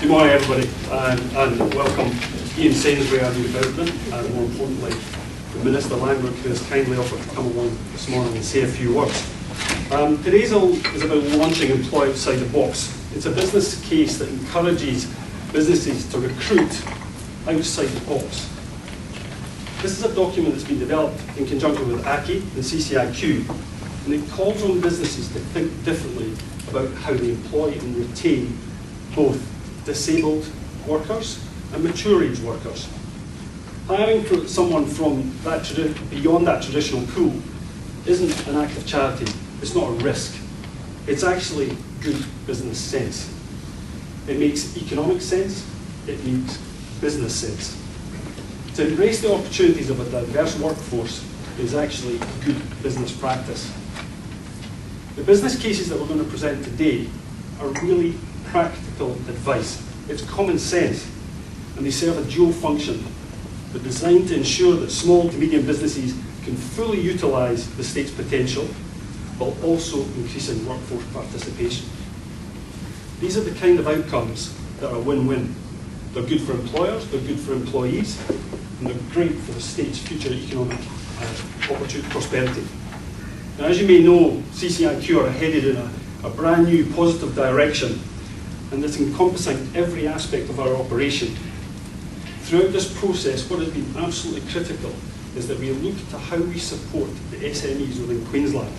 Good morning, everybody, and welcome Ian Sainsbury, our new President, and more importantly, the Minister Langbroek, who has kindly offered to come along this morning and say a few words. Today's is about launching Employ Outside the Box. It's a business case that encourages businesses to recruit outside the box. This is a document that's been developed in conjunction with ACCI and CCIQ, and it calls on businesses to think differently about how they employ and retain both disabled workers and mature age workers. Hiring someone from beyond that traditional pool isn't an act of charity, it's not a risk. It's actually good business sense. It makes economic sense, it makes business sense. To embrace the opportunities of a diverse workforce is actually good business practice. The business cases that we're going to present today are really practical advice. It's common sense, and they serve a dual function. They're designed to ensure that small to medium businesses can fully utilise the state's potential, while also increasing workforce participation. These are the kind of outcomes that are win-win. They're good for employers, they're good for employees, and they're great for the state's future economic opportunity prosperity. Now, as you may know, CCIQ are headed in a brand new positive direction, and it's encompassing every aspect of our operation. Throughout this process, what has been absolutely critical is that we look to how we support the SMEs within Queensland.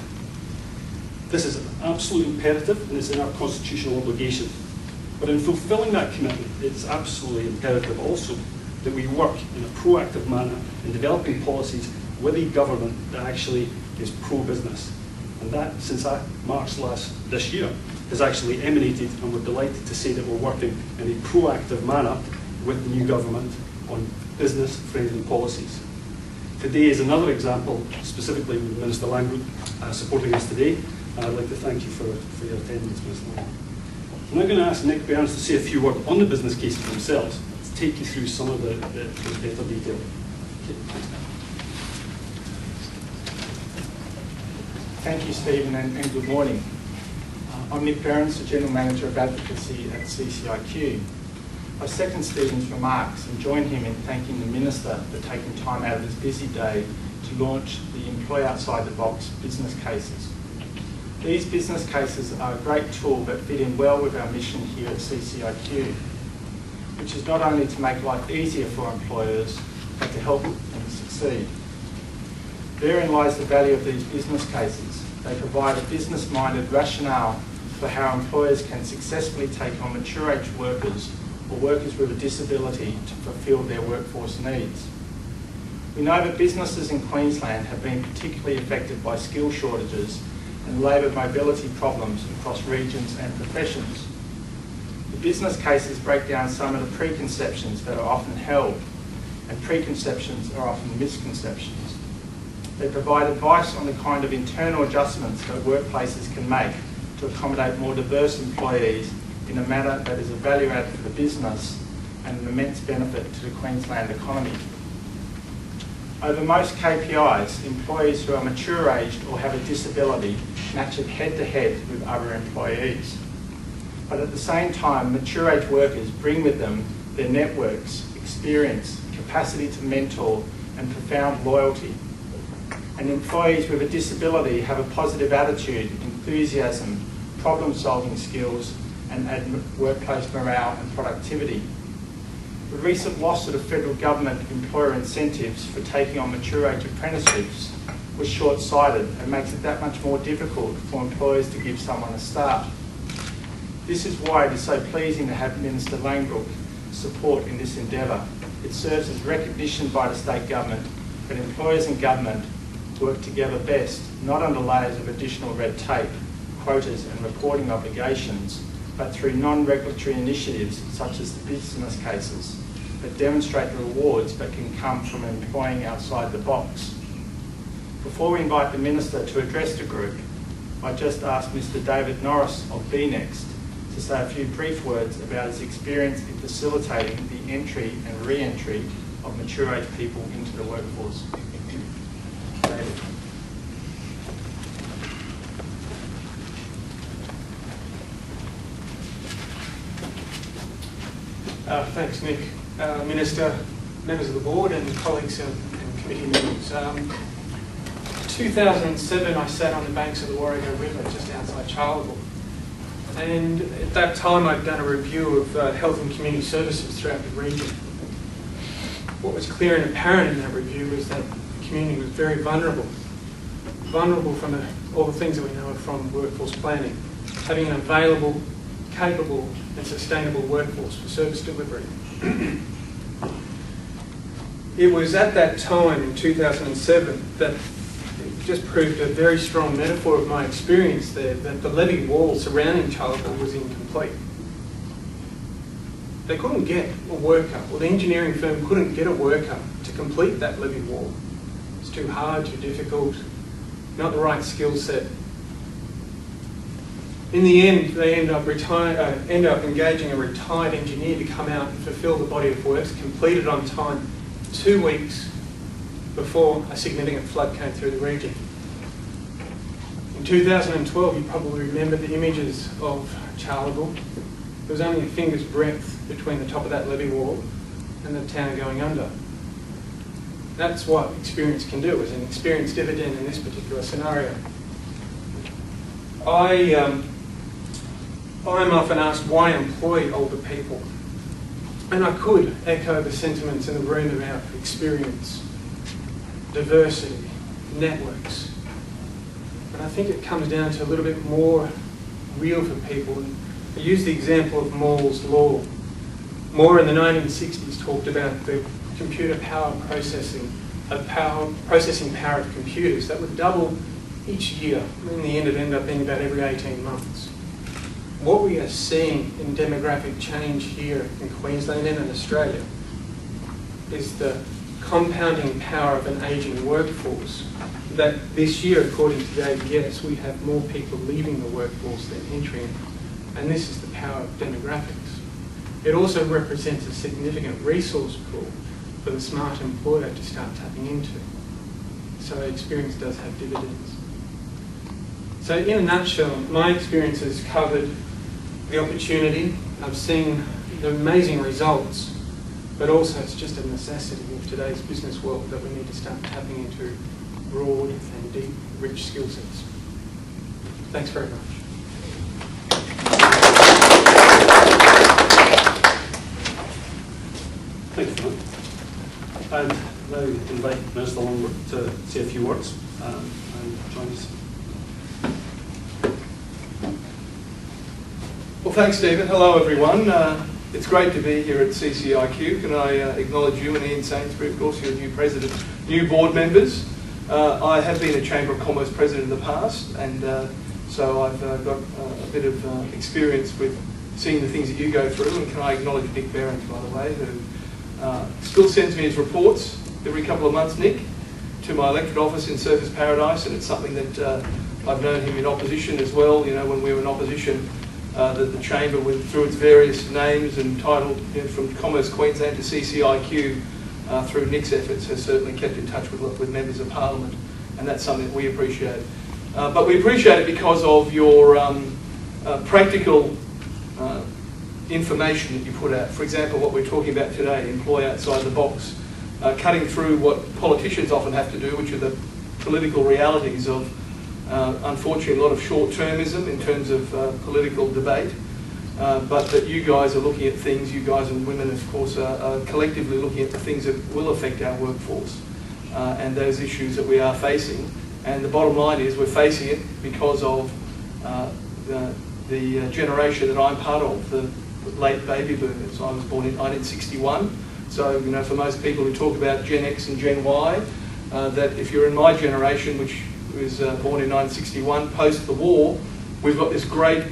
This is an absolute imperative, and it's in our constitutional obligation. But in fulfilling that commitment, it's absolutely imperative also that we work in a proactive manner in developing policies with a government that actually is pro-business. And that, since March this year, has actually emanated, and we're delighted to say that we're working in a proactive manner with the new government on business-friendly policies. Today is another example, specifically with Minister Langbroek supporting us today, and I'd like to thank you for your attendance, Minister Langbroek. I'm now going to ask Nick Behrens to say a few words on the business cases themselves, to take you through some of the better detail. Okay. Thank you, Stephen, and good morning. I'm Nick Behrens, the General Manager of Advocacy at CCIQ. I second Stephen's remarks and join him in thanking the Minister for taking time out of his busy day to launch the Employ Outside the Box business cases. These business cases are a great tool that fit in well with our mission here at CCIQ, which is not only to make life easier for employers, but to help them succeed. Therein lies the value of these business cases. They provide a business-minded rationale for how employers can successfully take on mature age workers or workers with a disability to fulfil their workforce needs. We know that businesses in Queensland have been particularly affected by skill shortages and labour mobility problems across regions and professions. The business cases break down some of the preconceptions that are often held, and preconceptions are often misconceptions. They provide advice on the kind of internal adjustments that workplaces can make to accommodate more diverse employees in a manner that is a value add for the business and an immense benefit to the Queensland economy. Over most KPIs, employees who are mature-aged or have a disability match it head-to-head with other employees. But at the same time, mature-age workers bring with them their networks, experience, capacity to mentor, and profound loyalty. And employees with a disability have a positive attitude, enthusiasm, problem-solving skills, and add workplace morale and productivity. The recent loss of the federal government employer incentives for taking on mature-age apprenticeships was short-sighted and makes it that much more difficult for employers to give someone a start. This is why it is so pleasing to have Minister Langbroek support in this endeavour. It serves as recognition by the state government that employers and government work together best, not under layers of additional red tape, quotas and reporting obligations, but through non-regulatory initiatives such as the business cases that demonstrate the rewards that can come from employing outside the box. Before we invite the Minister to address the group, I just asked Mr. David Norris of BeNext to say a few brief words about his experience in facilitating the entry and re-entry of mature-age people into the workforce. David. Thanks, Nick. Minister, members of the board and colleagues and committee members. 2007 I sat on the banks of the Warrego River just outside Charleville, and at that time I'd done a review of health and community services throughout the region. What was clear and apparent in that review was that the community was very vulnerable from all the things that we know from workforce planning, having an available, capable and sustainable workforce for service delivery. It was at that time in 2007 that it just proved a very strong metaphor of my experience there, that the levee wall surrounding Charleville was incomplete. They couldn't get a worker, or the engineering firm couldn't get a worker to complete that levee wall. It's too hard, too difficult, not the right skill set. In the end, they end up engaging a retired engineer to come out and fulfil the body of works, completed on time 2 weeks before a significant flood came through the region. In 2012, you probably remember the images of Charleville. There was only a finger's breadth between the top of that levee wall and the town going under. That's what experience can do, as an experienced dividend in this particular scenario. I'm often asked why employ older people. And I could echo the sentiments in the room about experience, diversity, networks. But I think it comes down to a little bit more real for people. And I use the example of Moore's law. Moore in the 1960s talked about the computer processing power of computers that would double each year. In the end, it ended up being about every 18 months. What we are seeing in demographic change here in Queensland and in Australia is the compounding power of an ageing workforce. That this year, according to the ABS, we have more people leaving the workforce than entering, and this is the power of demographics. It also represents a significant resource pool for the smart employer to start tapping into. So experience does have dividends. So in a nutshell, my experience has covered the opportunity. I've seen the amazing results, but also it's just a necessity of today's business world that we need to start tapping into broad and deep, rich skill sets. Thanks very much. Thank you, Hon. And now invite Minister Langbroek to say a few words and join us. Well, thanks, Stephen. Hello, everyone. It's great to be here at CCIQ. Can I acknowledge you and Ian Sainsbury, of course, your new president, new board members. I have been a Chamber of Commerce president in the past, and so I've got a bit of experience with seeing the things that you go through. And can I acknowledge Nick Behrens, by the way, who still sends me his reports every couple of months, Nick, to my electorate office in Surfers Paradise, and it's something that I've known him in opposition as well. You know, when we were in opposition, that the Chamber, through its various names and titled, from Commerce Queensland to CCIQ, through Nick's efforts, has certainly kept in touch with members of Parliament, and that's something that we appreciate. But we appreciate it because of your practical information that you put out. For example, what we're talking about today, employ outside the box, cutting through what politicians often have to do, which are the political realities of, unfortunately, a lot of short-termism in terms of political debate, but that you guys are looking at things, you guys and women, of course, are collectively looking at the things that will affect our workforce and those issues that we are facing. And the bottom line is we're facing it because of the generation that I'm part of, the late baby boomers. I was born in 1961, so you know, for most people who talk about Gen X and Gen Y, that if you're in my generation, which was born in 1961, post the war, we've got this great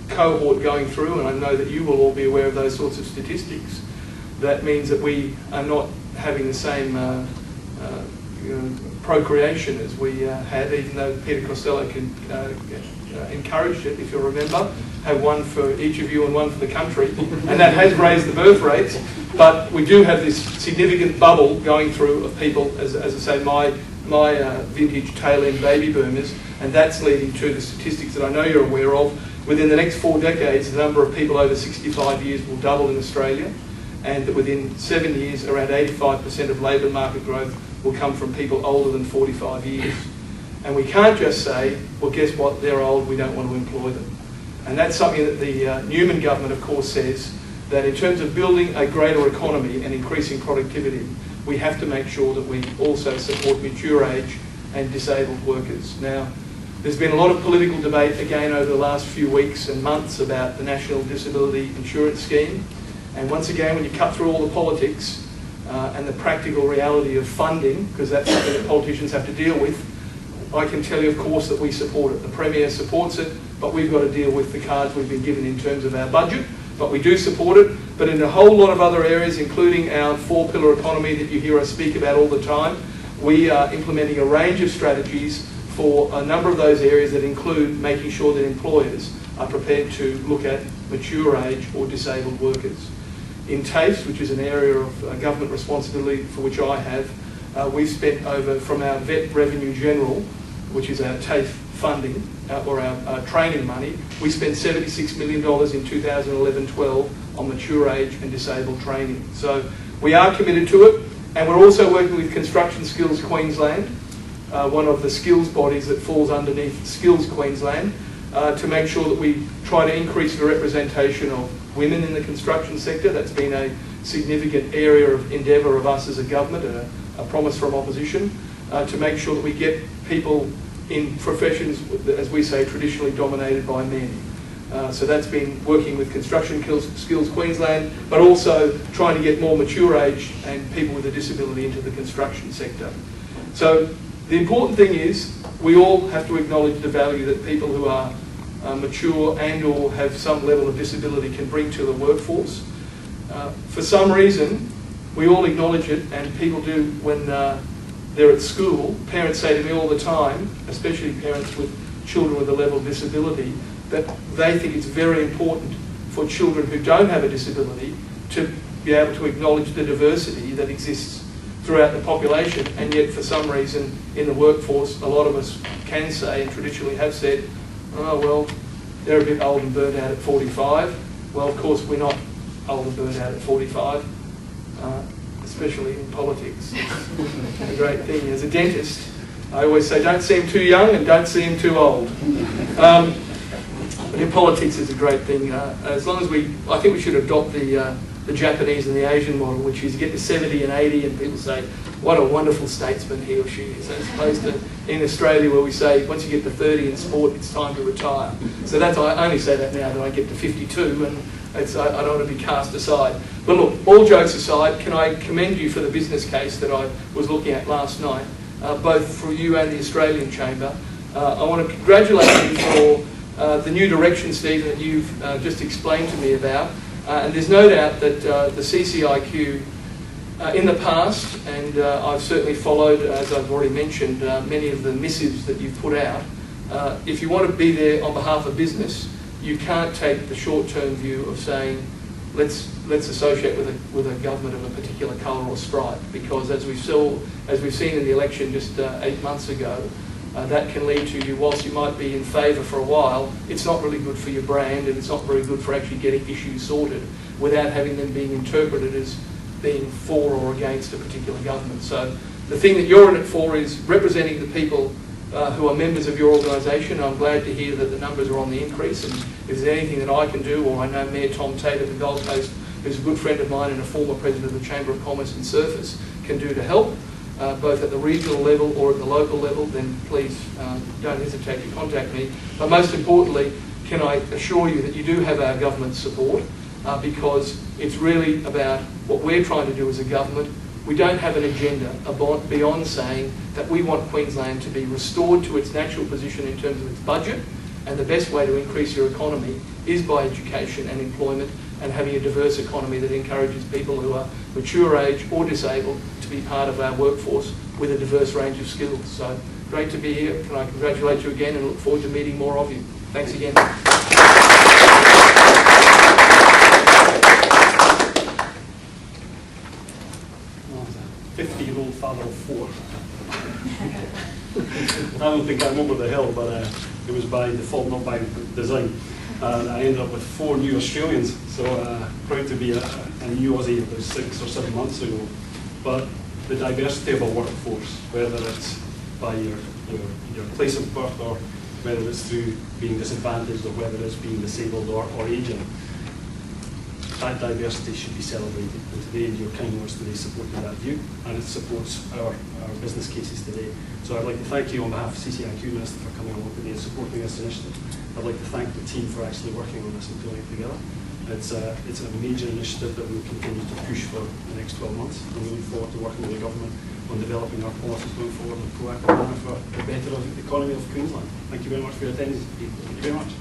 cohort going through, and I know that you will all be aware of those sorts of statistics. That means that we are not having the same procreation as we had, even though Peter Costello encouraged it, if you'll remember, have one for each of you and one for the country, and that has raised the birth rates. But we do have this significant bubble going through of people, as I say, my vintage tail-end baby boomers, and that's leading to the statistics that I know you're aware of. Within the next 4 decades, the number of people over 65 years will double in Australia, and that within 7 years, around 85% of labour market growth will come from people older than 45 years. And we can't just say, well, guess what, they're old, we don't want to employ them. And that's something that the Newman government, of course, says, that in terms of building a greater economy and increasing productivity, we have to make sure that we also support mature age and disabled workers. Now, there's been a lot of political debate again over the last few weeks and months about the National Disability Insurance Scheme. And once again, when you cut through all the politics and the practical reality of funding, because that's something that politicians have to deal with, I can tell you, of course, that we support it. The Premier supports it, but we've got to deal with the cards we've been given in terms of our budget. But we do support it. But in a whole lot of other areas, including our 4-pillar economy that you hear us speak about all the time, we are implementing a range of strategies for a number of those areas that include making sure that employers are prepared to look at mature age or disabled workers. In TAFE, which is an area of government responsibility for which I have, we've spent over, from our Vet Revenue General, which is our TAFE funding, or our training money, we spent $76 million in 2011-12 on mature age and disabled training. So we are committed to it, and we're also working with Construction Skills Queensland, one of the skills bodies that falls underneath Skills Queensland, to make sure that we try to increase the representation of women in the construction sector. That's been a significant area of endeavour of us as a government, and a promise from opposition, to make sure that we get people in professions, as we say, traditionally dominated by men. So that's been working with Construction Skills Queensland, but also trying to get more mature age and people with a disability into the construction sector. So the important thing is we all have to acknowledge the value that people who are mature and or have some level of disability can bring to the workforce. For some reason, we all acknowledge it, and people do when they're at school. Parents say to me all the time, especially parents with children with a level of disability, that they think it's very important for children who don't have a disability to be able to acknowledge the diversity that exists throughout the population, and yet for some reason in the workforce a lot of us can say, and traditionally have said, oh well, they're a bit old and burnt out at 45. Well, of course we're not old and burnt out at 45, especially in politics. It's a great thing. As a dentist, I always say don't see him too young and don't see him too old. But in politics it's a great thing. As long as I think we should adopt the Japanese and the Asian model, which is you get to 70 and 80 and people say, what a wonderful statesman he or she is, as opposed to in Australia where we say once you get to 30 in sport it's time to retire. So that's, I only say that now that I get to 52 and I don't want to be cast aside. But look, all jokes aside, can I commend you for the business case that I was looking at last night, both for you and the Australian Chamber. I want to congratulate you for the new direction, Stephen, that you've just explained to me about. And there's no doubt that the CCIQ in the past, and I've certainly followed, as I've already mentioned, many of the missives that you've put out. If you want to be there on behalf of business, you can't take the short-term view of saying, let's associate with a government of a particular colour or stripe, because as we've seen in the election just 8 months ago, that can lead to you, whilst you might be in favour for a while, it's not really good for your brand, and it's not very good for actually getting issues sorted without having them being interpreted as being for or against a particular government. So the thing that you're in it for is representing the people who are members of your organisation. I'm glad to hear that the numbers are on the increase, and if there's anything that I can do, or I know Mayor Tom Tait of the Gold Coast, who's a good friend of mine and a former president of the Chamber of Commerce and Surface, can do to help, both at the regional level or at the local level, then please don't hesitate to contact me. But most importantly, can I assure you that you do have our government's support, because it's really about what we're trying to do as a government. We don't have an agenda beyond saying that we want Queensland to be restored to its natural position in terms of its budget, and the best way to increase your economy is by education and employment, and having a diverse economy that encourages people who are mature age or disabled to be part of our workforce with a diverse range of skills. So great to be here. Can I congratulate you again and look forward to meeting more of you. Thanks again. 50-year-old father. father of 4. I don't think I'm over the hill, but it was by default, not by design. I ended up with 4 new Australians, so proud to be a new Aussie about 6 or 7 months ago. But the diversity of our workforce, whether it's by your place of birth or whether it's through being disadvantaged or whether it's being disabled or aging, that diversity should be celebrated. And today, your kind words today supported that view, and it supports our business cases today. So I'd like to thank you on behalf of CCIQ Minister for coming along today and supporting this initiative. I'd like to thank the team for actually working on this and pulling it together. It's a major initiative that we'll continue to push for the next 12 months, and we look forward to working with the government on developing our policies going forward in a proactive manner for the better of the economy of Queensland. Thank you very much for your attendance. Thank you very much.